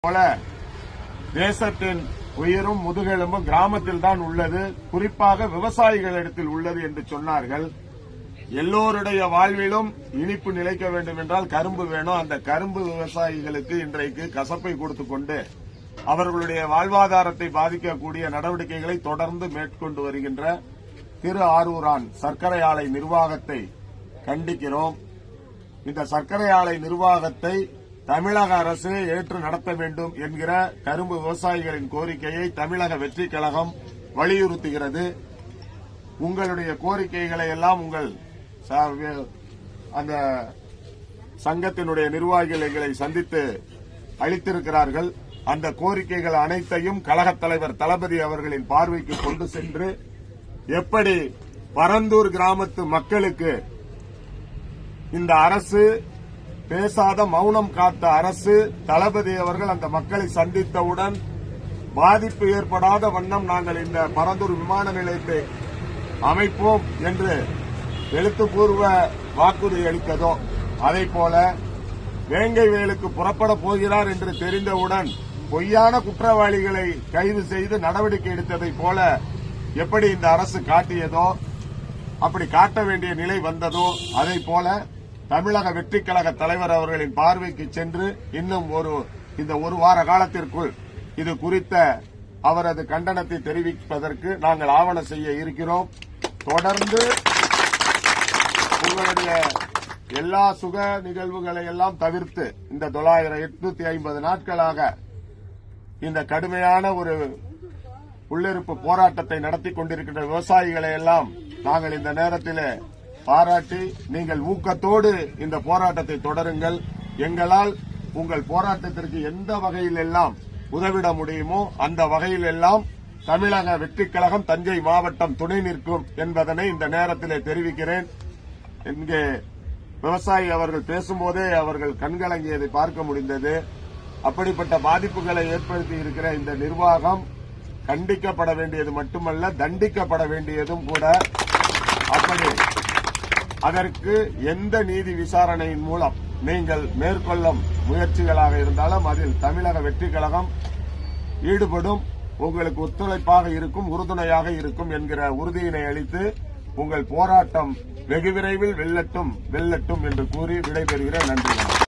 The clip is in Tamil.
போல தேசத்தின் உயிரும் முதுகெலும்பும் கிராமத்தில் தான் உள்ளது, குறிப்பாக விவசாயிகளிடத்தில் உள்ளது என்று சொன்னார்கள். எல்லோருடைய வாழ்விலும் இனிப்பு நிலைக்க வேண்டும் என்றால் கரும்பு வேணும். அந்த கரும்பு விவசாயிகளுக்கு இன்றைக்கு கசப்பை கொடுத்துக் கொண்டு அவர்களுடைய வாழ்வாதாரத்தை பாதிக்கக்கூடிய நடவடிக்கைகளை தொடர்ந்து மேற்கொண்டு வருகின்ற திரு ஆரூரான் சர்க்கரை ஆலை நிர்வாகத்தை கண்டிக்கிறோம். இந்த சர்க்கரை ஆலை நிர்வாகத்தை தமிழக அரசு ஏற்று நடத்த வேண்டும் என்கிற கரும்பு விவசாயிகளின் கோரிக்கையை தமிழக வெற்றிக் கழகம் வலியுறுத்துகிறது. உங்களுடைய கோரிக்கைகளை எல்லாம் உங்கள் அந்த சங்கத்தினுடைய நிர்வாகிகள் எங்களை சந்தித்து அளித்திருக்கிறார்கள். அந்த கோரிக்கைகள் அனைத்தையும் கழகத் தலைவர் தளபதி அவர்களின் பார்வைக்கு கொண்டு சென்று எப்படி பரந்தூர் கிராமத்து மக்களுக்கு இந்த அரசு பேசாத மௌனம் காத்த அரசு, தளபதி அவர்கள் அந்த மக்களை சந்தித்தவுடன் பாதிப்பு ஏற்படாத வண்ணம் நாங்கள் இந்த பரந்தூர் விமான நிலையத்தை அமைப்போம் என்று எழுத்துப்பூர்வ வாக்குறுதி அளித்ததோ, அதைப்போல வேங்கை வேலுக்கு புறப்பட போகிறார் என்று தெரிந்தவுடன் பொய்யான குற்றவாளிகளை கைது செய்து நடவடிக்கை எடுத்ததைப் போல எப்படி இந்த அரசு காட்டியதோ, அப்படி காட்ட வேண்டிய நிலை வந்ததோ, அதைப்போல தமிழக வெற்றிக் கழக தலைவர் அவர்களின் பார்வைக்கு சென்று இன்னும் இந்த ஒரு வார காலத்திற்குள் இது குறித்த அவரது கண்டனத்தை தெரிவிப்பதற்கு நாங்கள் ஆவணம் செய்ய இருக்கிறோம். தொடர்ந்து உங்களுடைய எல்லா சுக நிகழ்வுகளை எல்லாம் தவிர்த்து இந்த 850 நாட்களாக இந்த கடுமையான ஒரு உள்ளிருப்பு போராட்டத்தை நடத்தி கொண்டிருக்கின்ற விவசாயிகளை எல்லாம் நாங்கள் இந்த நேரத்தில் பாராட்டி, நீங்கள் ஊக்கத்தோடு இந்த போராட்டத்தை தொடருங்கள். எங்களால் உங்கள் போராட்டத்திற்கு எந்த வகையில் எல்லாம் உதவிட முடியுமோ அந்த வகையில் எல்லாம் தமிழக வெற்றிக் கழகம் தஞ்சை மாவட்டம் துணை நிற்கும் என்பதனை இந்த நேரத்தில் தெரிவிக்கிறேன். இங்கே விவசாயி அவர்கள் பேசும்போதே அவர்கள் கண்கலங்கியதை பார்க்க முடிந்தது. அப்படிப்பட்ட பாதிப்புகளை ஏற்படுத்தி இருக்கிற இந்த நிர்வாகம் கண்டிக்கப்பட வேண்டியது மட்டுமல்ல, தண்டிக்கப்பட வேண்டியதும் கூட. அப்படி அதற்கு எந்த நீதி விசாரணையின் மூலம் நீங்கள் மேற்கொள்ளும் முயற்சிகளாக இருந்தாலும் அதில் தமிழக வெற்றிக் கழகம் ஈடுபடும், உங்களுக்கு ஒத்துழைப்பாக இருக்கும், உறுதுணையாக இருக்கும் என்கிற உறுதியினை அளித்து உங்கள் போராட்டம் வெகு விரைவில் வெல்லட்டும் என்று கூறி விடைபெறுகிறேன். நன்றி.